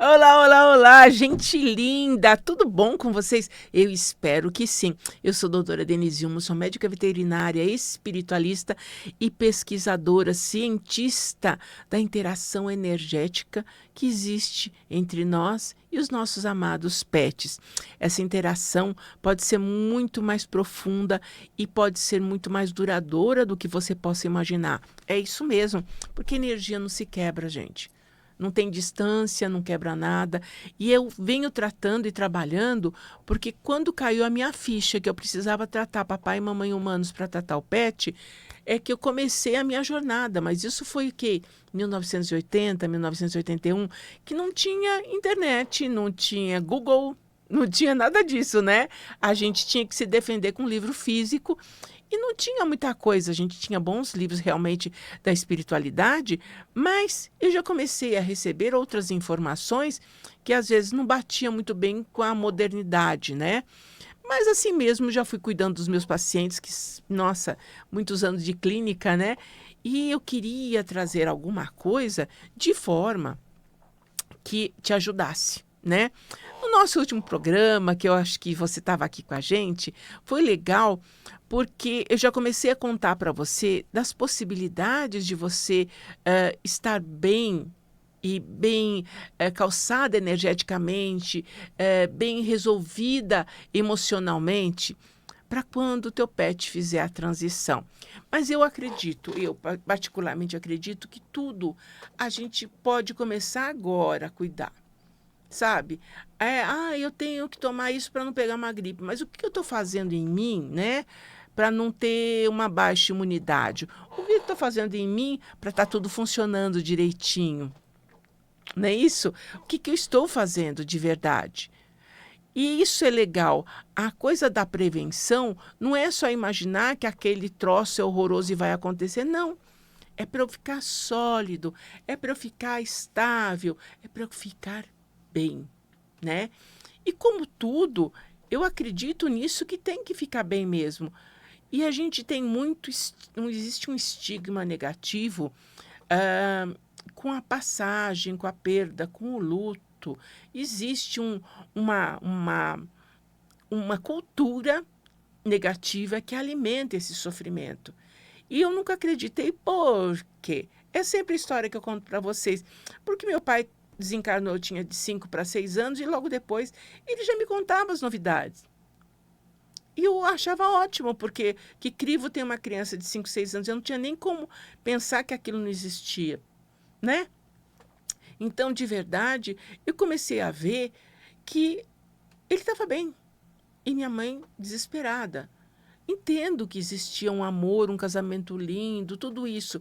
Olá, olá, olá, gente linda! Tudo bom com vocês? Eu espero que sim. Eu sou a doutora Denise Ilmo, sou médica veterinária, espiritualista e pesquisadora, cientista da interação energética que existe entre nós e os nossos amados pets. Essa interação pode ser muito mais profunda e pode ser muito mais duradoura do que você possa imaginar. É isso mesmo, porque energia não se quebra, gente. Não tem distância, não quebra nada. E eu venho tratando e trabalhando, porque quando caiu a minha ficha que eu precisava tratar papai e mamãe humanos para tratar o pet, é que eu comecei a minha jornada. Mas isso foi o quê? 1980, 1981, que não tinha internet, não tinha Google, não tinha nada disso, né? A gente tinha que se defender com livro físico e não tinha muita coisa. A gente tinha bons livros realmente da espiritualidade, mas eu já comecei a receber outras informações que às vezes não batiam muito bem com a modernidade, né? Mas assim mesmo já fui cuidando dos meus pacientes, que, nossa, muitos anos de clínica, né? E eu queria trazer alguma coisa de forma que te ajudasse, né? No nosso último programa, que eu acho que você estava aqui com a gente, foi legal porque eu já comecei a contar para você das possibilidades de você estar bem e bem calçada energeticamente, bem resolvida emocionalmente, para quando o teu pet fizer a transição. Mas eu acredito, eu particularmente acredito que tudo a gente pode começar agora a cuidar. Sabe? Eu tenho que tomar isso para não pegar uma gripe, mas o que eu estou fazendo em mim, né? Para não ter uma baixa imunidade? O que eu estou fazendo em mim para estar tudo funcionando direitinho? Não é isso? O que eu estou fazendo de verdade? E isso é legal. A coisa da prevenção não é só imaginar que aquele troço é horroroso e vai acontecer, não. É para eu ficar sólido, é para eu ficar estável, é para eu ficar bem, né? E como tudo, eu acredito nisso que tem que ficar bem mesmo. E a gente tem muito, não existe um estigma negativo ah, com a passagem, com a perda, com o luto. Existe uma, uma, uma cultura negativa que alimenta esse sofrimento. E eu nunca acreditei, por quê? É sempre a história que eu conto para vocês. Porque meu pai desencarnou, eu tinha de 5 para 6 anos, e logo depois ele já me contava as novidades. E eu achava ótimo, porque que crivo tem uma criança de 5, 6 anos? Eu não tinha nem como pensar que aquilo não existia, né? Então, de verdade, eu comecei a ver que ele estava bem. E minha mãe desesperada. Entendo que existia um amor, um casamento lindo, tudo isso,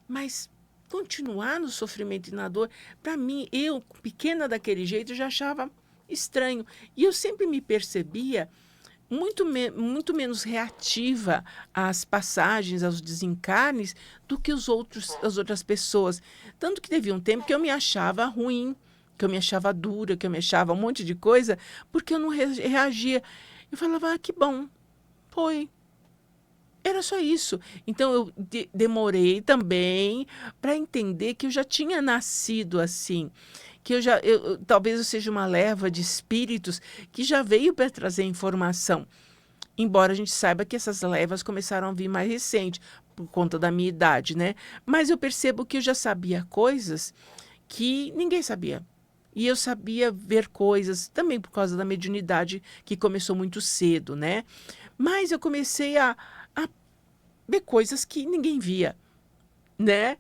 mas continuar no sofrimento e na dor, para mim, eu, pequena daquele jeito, já achava estranho. E eu sempre me percebia muito menos reativa às passagens, aos desencarnes, do que as outras pessoas. Tanto que teve um tempo que eu me achava ruim, que eu me achava dura, que eu me achava um monte de coisa, porque eu não reagia. Eu falava, que bom, foi. Era só isso. Então eu demorei também para entender que eu já tinha nascido assim, que talvez eu seja uma leva de espíritos que já veio para trazer informação. Embora a gente saiba que essas levas começaram a vir mais recente, por conta da minha idade, né? Mas eu percebo que eu já sabia coisas que ninguém sabia. E eu sabia ver coisas também por causa da mediunidade que começou muito cedo, né? Mas eu comecei a ver coisas que ninguém via, né?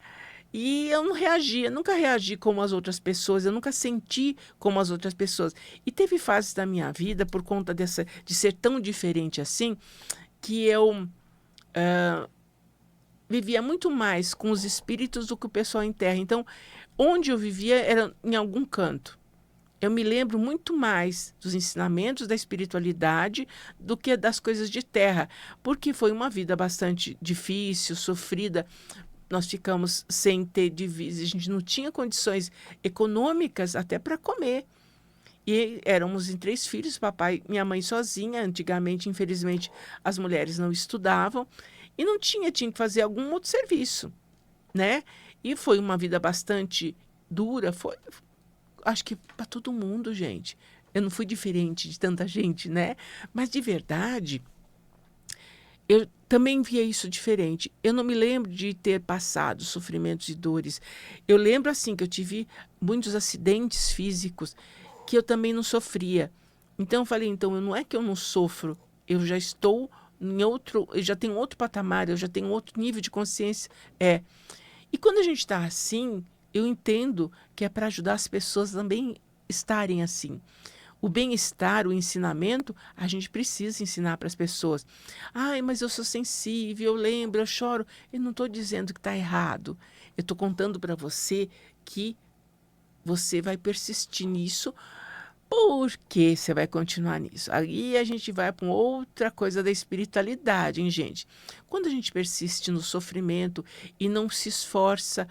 E eu não reagia, nunca reagi como as outras pessoas, eu nunca senti como as outras pessoas. E teve fases da minha vida, por conta de ser tão diferente assim, que eu vivia muito mais com os espíritos do que o pessoal em terra. Então, onde eu vivia era em algum canto. Eu me lembro muito mais dos ensinamentos da espiritualidade do que das coisas de terra, porque foi uma vida bastante difícil, sofrida. Nós ficamos sem ter divisa, a gente não tinha condições econômicas até para comer. E éramos em 3 filhos, papai, minha mãe sozinha. Antigamente, infelizmente, as mulheres não estudavam e não tinha que fazer algum outro serviço, né? E foi uma vida bastante dura, foi, acho que para todo mundo, gente. Eu não fui diferente de tanta gente, né? Mas de verdade, eu também via isso diferente. Eu não me lembro de ter passado sofrimentos e dores. Eu lembro, assim, que eu tive muitos acidentes físicos que eu também não sofria. Então, eu falei, então, não é que eu não sofro, eu já estou em outro, eu já tenho outro patamar, eu já tenho outro nível de consciência. É. E quando a gente está assim, eu entendo que é para ajudar as pessoas também estarem assim. O bem-estar, o ensinamento, a gente precisa ensinar para as pessoas. Ai, mas eu sou sensível, eu lembro, eu choro. Eu não estou dizendo que está errado. Eu estou contando para você que você vai persistir nisso, porque você vai continuar nisso. Aí a gente vai para outra coisa da espiritualidade, hein, gente? Quando a gente persiste no sofrimento e não se esforça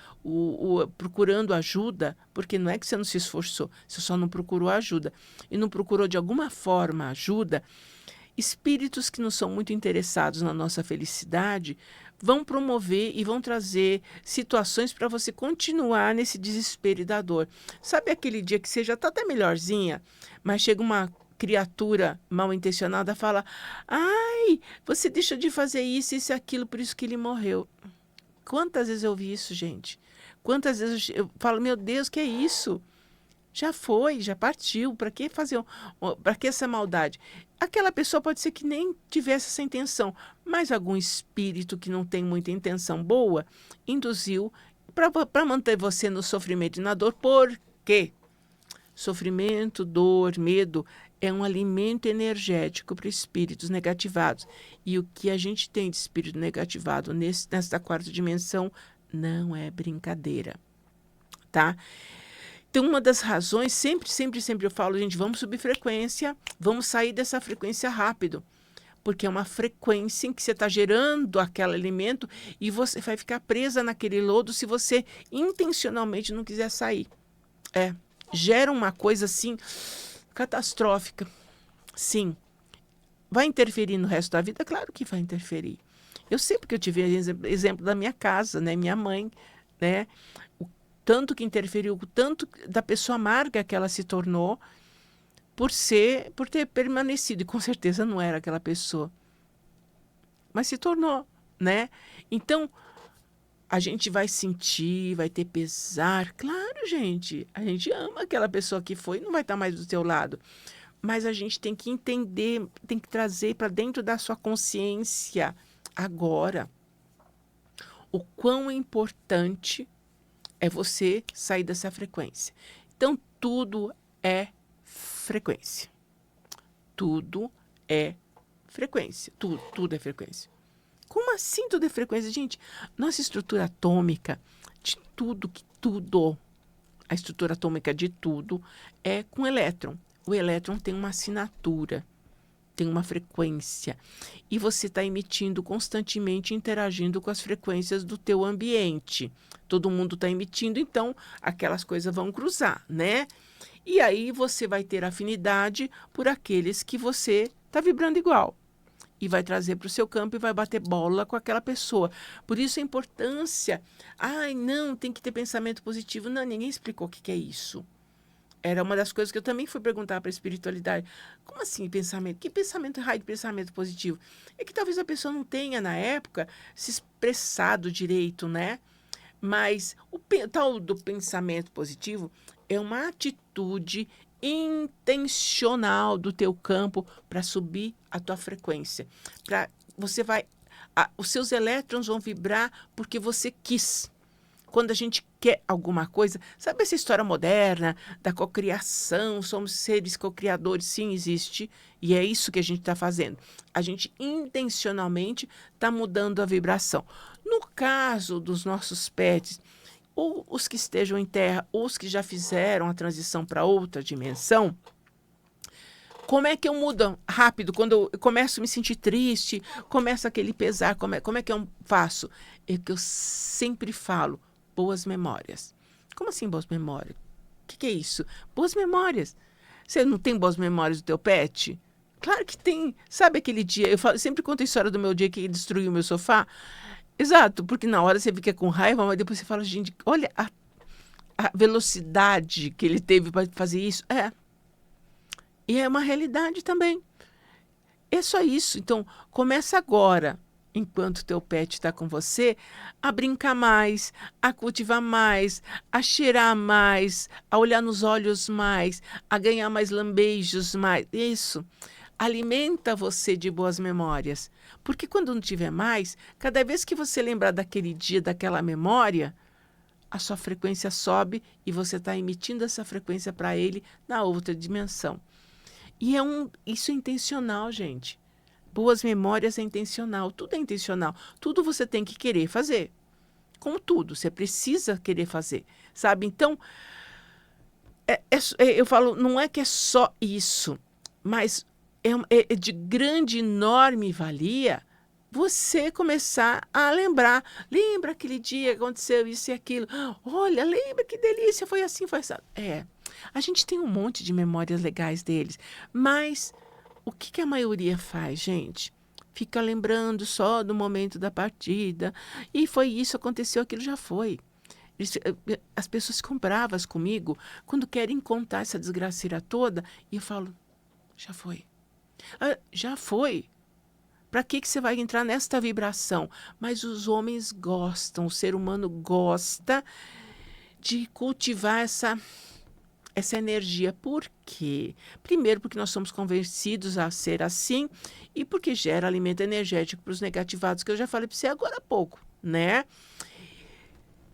procurando ajuda, porque não é que você não se esforçou, você só não procurou ajuda, e não procurou de alguma forma ajuda, espíritos que não são muito interessados na nossa felicidade vão promover e vão trazer situações para você continuar nesse desespero e da dor. Sabe aquele dia que você já está até melhorzinha, mas chega uma criatura mal intencionada e fala: ai, você deixa de fazer isso, isso e aquilo, por isso que ele morreu. Quantas vezes eu ouvi isso, gente? Quantas vezes eu falo: meu Deus, que é isso? Já foi, já partiu. Para que fazer, para que essa maldade? Aquela pessoa pode ser que nem tivesse essa intenção, mas algum espírito que não tem muita intenção boa induziu para manter você no sofrimento e na dor. Por quê? Sofrimento, dor, medo é um alimento energético para espíritos negativados. E o que a gente tem de espírito negativado nesta quarta dimensão não é brincadeira, tá? Então, uma das razões, sempre eu falo, gente, vamos subir frequência, vamos sair dessa frequência rápido, porque é uma frequência em que você está gerando aquele alimento e você vai ficar presa naquele lodo se você intencionalmente não quiser sair. Gera uma coisa assim, catastrófica. Sim. Vai interferir no resto da vida? Claro que vai interferir. Eu sei porque eu tive exemplo da minha casa, né? Minha mãe, né? Tanto que interferiu, o tanto da pessoa amarga que ela se tornou por ter permanecido. E com certeza não era aquela pessoa. Mas se tornou, né? Então, a gente vai sentir, vai ter pesar. Claro, gente, a gente ama aquela pessoa que foi e não vai estar mais do seu lado. Mas a gente tem que entender, tem que trazer para dentro da sua consciência agora o quão importante é você sair dessa frequência. Então, tudo é frequência. Tudo é frequência. Tudo é frequência. Como assim tudo é frequência? Gente, nossa estrutura atômica, de tudo, a estrutura atômica de tudo é com elétron. O elétron tem uma assinatura, tem uma frequência. E você está emitindo constantemente, interagindo com as frequências do teu ambiente. Todo mundo está emitindo, então aquelas coisas vão cruzar, né? E aí você vai ter afinidade por aqueles que você está vibrando igual. E vai trazer para o seu campo e vai bater bola com aquela pessoa. Por isso a importância. Ai, não, tem que ter pensamento positivo. Não, ninguém explicou o que é isso. Era uma das coisas que eu também fui perguntar para a espiritualidade. Como assim pensamento? Que pensamento raio de pensamento positivo? É que talvez a pessoa não tenha, na época, se expressado direito, né? Mas o tal do pensamento positivo é uma atitude intencional do teu campo para subir a tua frequência. Os seus elétrons vão vibrar porque você quis. Quando a gente quer alguma coisa, sabe essa história moderna da cocriação, somos seres cocriadores? Sim, existe, e é isso que a gente está fazendo. A gente intencionalmente está mudando a vibração. No caso dos nossos pets, ou os que estejam em terra, ou os que já fizeram a transição para outra dimensão, como é que eu mudo rápido? Quando eu começo a me sentir triste, começa aquele pesar, como é que eu faço? É que eu sempre falo, boas memórias. Como assim boas memórias? O que é isso? Boas memórias. Você não tem boas memórias do teu pet? Claro que tem. Sabe aquele dia, eu sempre conto a história do meu dia que ele destruiu o meu sofá? Exato, porque na hora você fica com raiva, mas depois você fala, gente, olha a velocidade que ele teve para fazer isso. E é uma realidade também. É só isso. Então, começa agora, enquanto teu pet está com você, a brincar mais, a cultivar mais, a cheirar mais, a olhar nos olhos mais, a ganhar mais lambejos mais. Isso. Alimenta você de boas memórias. Porque quando não tiver mais, cada vez que você lembrar daquele dia, daquela memória, a sua frequência sobe e você está emitindo essa frequência para ele na outra dimensão. E isso é intencional, gente. Boas memórias é intencional, tudo é intencional. Tudo você tem que querer fazer. Como tudo, você precisa querer fazer, sabe? Então, eu falo, não é que é só isso, mas é de grande, enorme valia você começar a lembrar. Lembra aquele dia que aconteceu isso e aquilo? Olha, lembra que delícia, foi assim, foi assim. A gente tem um monte de memórias legais deles, mas o que a maioria faz, gente? Fica lembrando só do momento da partida. E foi isso, aconteceu, aquilo já foi. As pessoas ficam bravas comigo quando querem contar essa desgraceira toda e eu falo, já foi. Já foi. Para que você vai entrar nesta vibração? Mas os homens gostam, o ser humano gosta de cultivar essa energia. Por quê? Primeiro, porque nós somos convencidos a ser assim e porque gera alimento energético para os negativados, que eu já falei para você agora há pouco, né?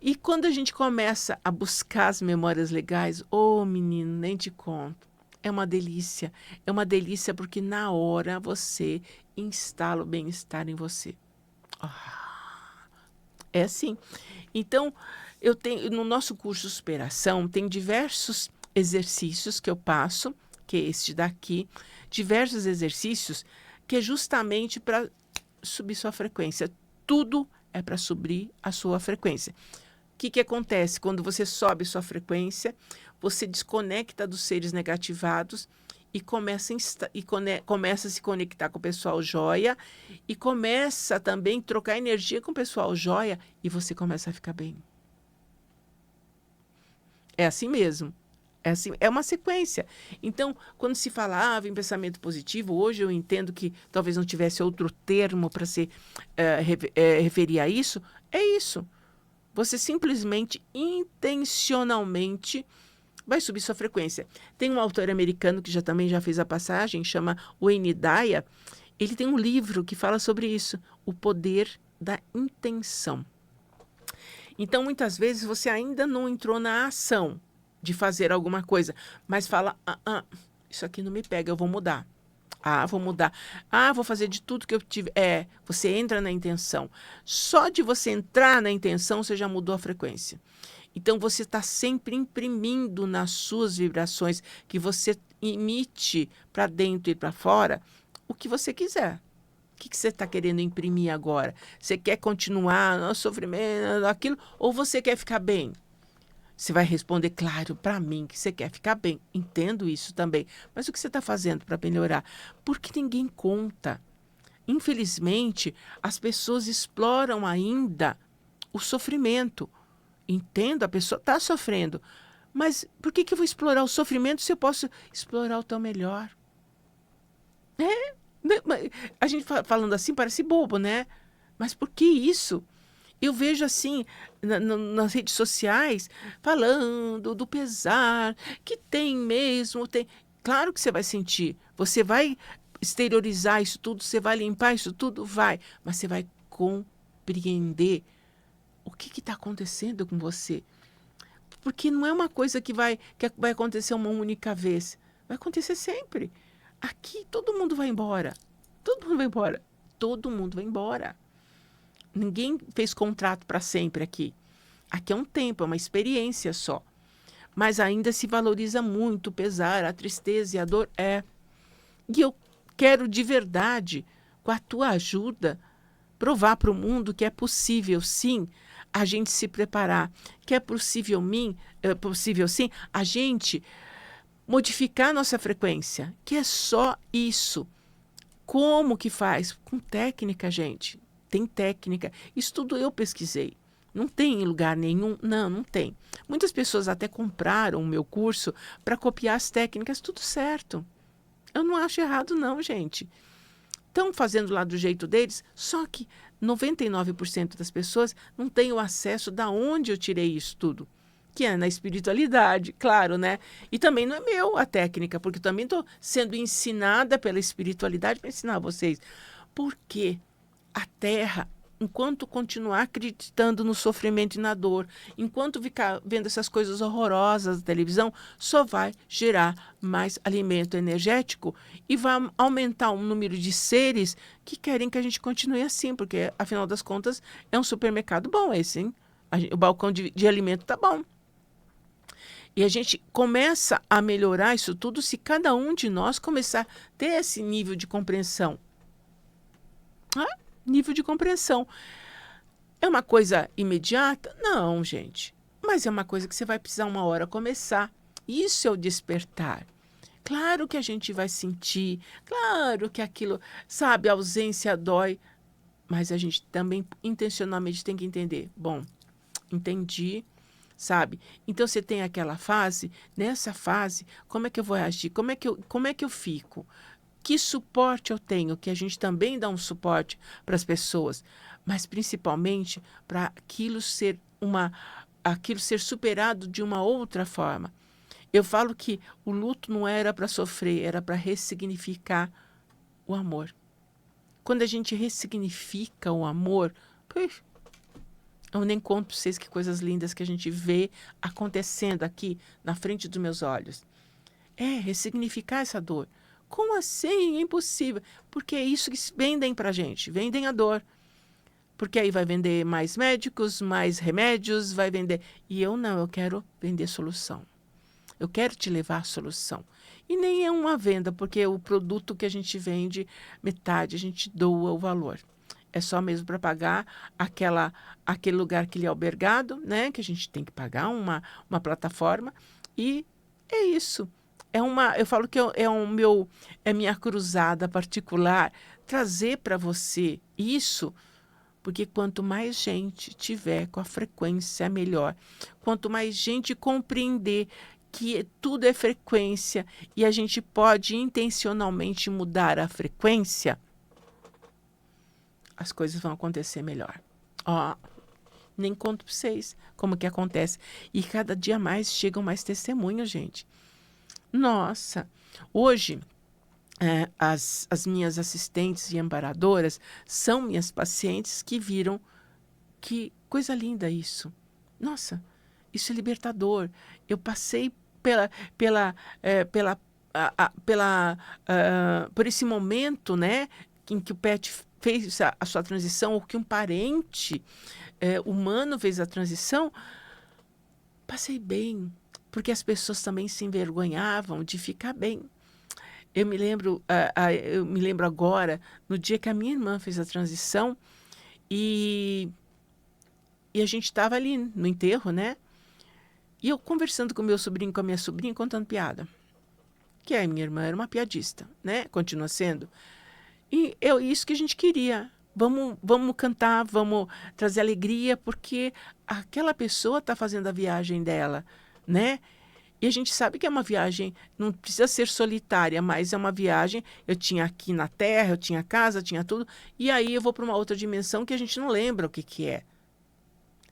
E quando a gente começa a buscar as memórias legais, menino, nem te conto. É uma delícia. É uma delícia porque na hora você instala o bem-estar em você. É assim. Então, no nosso curso de superação, tem diversos exercícios que eu passo, que é este daqui, diversos exercícios que é justamente para subir sua frequência. Tudo é para subir a sua frequência. O que acontece? Quando você sobe sua frequência, você desconecta dos seres negativados e começa a se conectar com o pessoal joia e começa também a trocar energia com o pessoal joia e você começa a ficar bem. É assim mesmo. É uma sequência. Então, quando se falava em pensamento positivo, hoje eu entendo que talvez não tivesse outro termo para se referir a isso. É isso. Você simplesmente, intencionalmente, vai subir sua frequência. Tem um autor americano que também já fez a passagem, chama Wayne Dyer. Ele tem um livro que fala sobre isso, o poder da intenção. Então, muitas vezes, você ainda não entrou na ação de fazer alguma coisa, mas fala, isso aqui não me pega, eu vou mudar. Vou mudar. Vou fazer de tudo que eu tive. Você entra na intenção. Só de você entrar na intenção, você já mudou a frequência. Então, você está sempre imprimindo nas suas vibrações que você emite para dentro e para fora o que você quiser. O que você está querendo imprimir agora? Você quer continuar no sofrimento, aquilo, ou você quer ficar bem? Você vai responder, claro, para mim, que você quer ficar bem. Entendo isso também. Mas o que você está fazendo para melhorar? Porque ninguém conta. Infelizmente, as pessoas exploram ainda o sofrimento. Entendo, a pessoa está sofrendo. Mas por que eu vou explorar o sofrimento se eu posso explorar o teu melhor? A gente falando assim parece bobo, né? Mas por que isso? Eu vejo assim, nas redes sociais, falando do pesar, que tem mesmo, tem. Claro que você vai sentir, você vai exteriorizar isso tudo, você vai limpar isso tudo, vai. Mas você vai compreender o que está acontecendo com você. Porque não é uma coisa que vai acontecer uma única vez. Vai acontecer sempre. Aqui todo mundo vai embora. Todo mundo vai embora. Todo mundo vai embora. Ninguém fez contrato para sempre aqui. Aqui é um tempo, é uma experiência só. Mas ainda se valoriza muito o pesar, a tristeza e a dor. E eu quero de verdade, com a tua ajuda, provar para o mundo que é possível, sim, a gente se preparar. Que é possível sim, a gente modificar nossa frequência. Que é só isso. Como que faz? Com técnica, gente. Tem técnica. Isso tudo eu pesquisei. Não tem em lugar nenhum? Não, não tem. Muitas pessoas até compraram o meu curso para copiar as técnicas, tudo certo. Eu não acho errado não, gente. Estão fazendo lá do jeito deles, só que 99% das pessoas não têm o acesso da onde eu tirei isso tudo, que é na espiritualidade, claro, né? E também não é meu a técnica, porque eu também estou sendo ensinada pela espiritualidade para ensinar vocês. Porque a Terra, enquanto continuar acreditando no sofrimento e na dor, enquanto ficar vendo essas coisas horrorosas da televisão, só vai gerar mais alimento energético e vai aumentar o número de seres que querem que a gente continue assim, porque, afinal das contas, é um supermercado bom esse, hein? O balcão de alimento tá bom. E a gente começa a melhorar isso tudo se cada um de nós começar a ter esse nível de compreensão. Nível de compreensão. É uma coisa imediata? Não, gente. Mas é uma coisa que você vai precisar uma hora começar. Isso é o despertar. Claro que a gente vai sentir, claro que aquilo, sabe, a ausência dói, mas a gente também intencionalmente tem que entender. Bom, entendi, sabe? Então você tem aquela fase, nessa fase, como é que eu vou agir? Como é que eu fico? Que suporte eu tenho? Que a gente também dá um suporte para as pessoas, mas principalmente para aquilo ser superado de uma outra forma. Eu falo que o luto não era para sofrer, era para ressignificar o amor. Quando a gente ressignifica o amor, eu nem conto para vocês que coisas lindas que a gente vê acontecendo aqui na frente dos meus olhos. É ressignificar essa dor. Como assim? É impossível. Porque é isso que vendem para a gente. Vendem a dor. Porque aí vai vender mais médicos, mais remédios, vai vender. E eu não, eu quero vender solução. Eu quero te levar a solução. E nem é uma venda, porque o produto que a gente vende, metade a gente doa o valor. É só mesmo para pagar aquele lugar que ele é albergado, né? Que a gente tem que pagar uma plataforma. E é isso. Eu falo que é minha cruzada particular trazer para você isso, porque quanto mais gente tiver com a frequência, melhor. Quanto mais gente compreender que tudo é frequência e a gente pode intencionalmente mudar a frequência, as coisas vão acontecer melhor. Ó, nem conto para vocês como que acontece. E cada dia mais chegam mais testemunhos, gente. Nossa, hoje as minhas assistentes e amparadoras são minhas pacientes que viram que coisa linda isso. Nossa, isso é libertador. Eu passei por esse momento, né, em que o pet fez a sua transição, ou que um parente humano fez a transição. Passei bem, porque as pessoas também se envergonhavam de ficar bem. Eu me lembro agora, no dia que a minha irmã fez a transição, e a gente estava ali no enterro, né? E eu conversando com meu sobrinho, com a minha sobrinha, contando piada. Que a minha irmã era uma piadista, né? Continua sendo. E isso que a gente queria. Vamos cantar, vamos trazer alegria, porque aquela pessoa está fazendo a viagem dela, né? E a gente sabe que é uma viagem, não precisa ser solitária, mas é uma viagem. Eu tinha aqui na Terra, eu tinha casa, tinha tudo, e aí eu vou para uma outra dimensão que a gente não lembra o que é.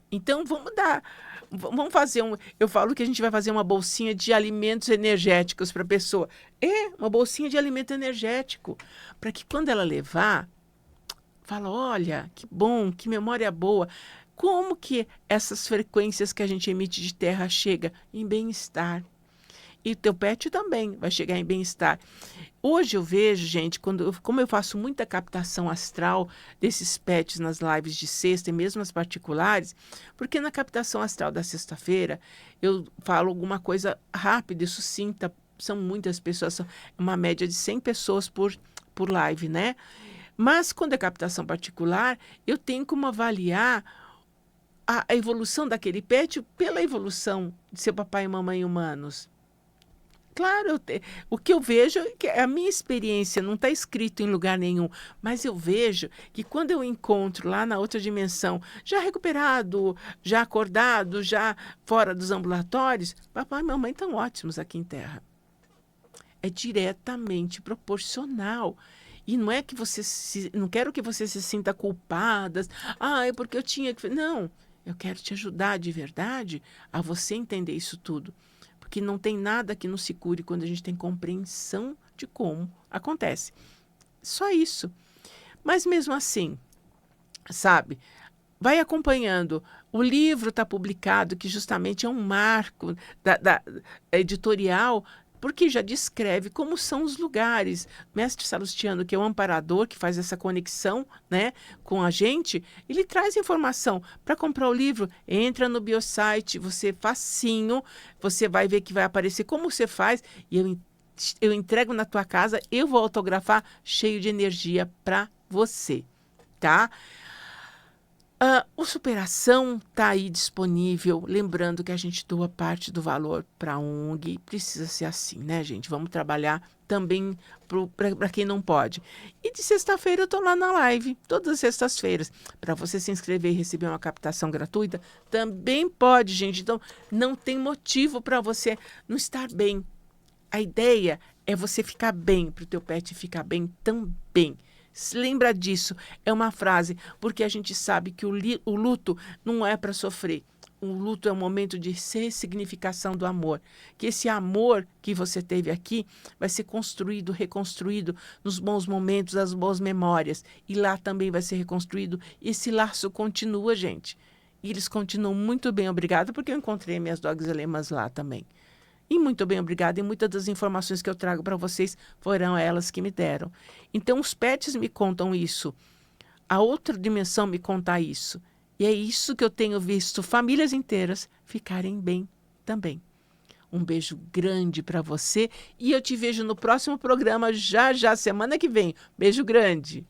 Então vamos fazer eu falo que a gente vai fazer uma bolsinha de alimentos energéticos para a pessoa. Uma bolsinha de alimento energético, para que quando ela levar, fala, olha, que bom, que memória boa. Como que essas frequências que a gente emite de terra chega em bem-estar? E o teu pet também vai chegar em bem-estar. Hoje eu vejo, gente, como eu faço muita captação astral desses pets nas lives de sexta e mesmo as particulares, porque na captação astral da sexta-feira eu falo alguma coisa rápida e sucinta. São muitas pessoas, uma média de 100 pessoas por live, né? Mas quando é captação particular, eu tenho como avaliar a evolução daquele pet pela evolução de seu papai e mamãe humanos. Claro, o que eu vejo é que a minha experiência não está escrito em lugar nenhum, mas eu vejo que quando eu encontro lá na outra dimensão, já recuperado, já acordado, já fora dos ambulatórios, papai e mamãe estão ótimos aqui em Terra. É diretamente proporcional. E não é que não quero que você se sinta culpadas. Ah, é porque eu tinha que. Não, eu quero te ajudar de verdade a você entender isso tudo. Porque não tem nada que nos se cure quando a gente tem compreensão de como acontece. Só isso. Mas mesmo assim, sabe? Vai acompanhando. O livro está publicado, que justamente é um marco da editorial, porque já descreve como são os lugares. Mestre Salustiano, que é o amparador, que faz essa conexão, né, com a gente, ele traz informação. Para comprar o livro, entra no Biosite, você facinho, você vai ver que vai aparecer como você faz, e eu entrego na tua casa, eu vou autografar cheio de energia para você, tá? O Superação está aí disponível. Lembrando que a gente doa parte do valor para a ONG. Precisa ser assim, né, gente? Vamos trabalhar também para quem não pode. E de sexta-feira eu estou lá na live, todas as sextas-feiras. Para você se inscrever e receber uma captação gratuita, também pode, gente. Então, não tem motivo para você não estar bem. A ideia é você ficar bem, para o teu pet ficar bem também. Se lembra disso, é uma frase, porque a gente sabe que o luto não é para sofrer. O luto é um momento de ressignificação do amor. Que esse amor que você teve aqui vai ser construído, reconstruído nos bons momentos, nas boas memórias. E lá também vai ser reconstruído. Esse laço continua, gente. E eles continuam muito bem, obrigada, porque eu encontrei minhas dogs alemãs lá também. E muito bem, obrigada. E muitas das informações que eu trago para vocês foram elas que me deram. Então, os pets me contam isso. A outra dimensão me conta isso. E é isso que eu tenho visto famílias inteiras ficarem bem também. Um beijo grande para você e eu te vejo no próximo programa já, semana que vem. Beijo grande.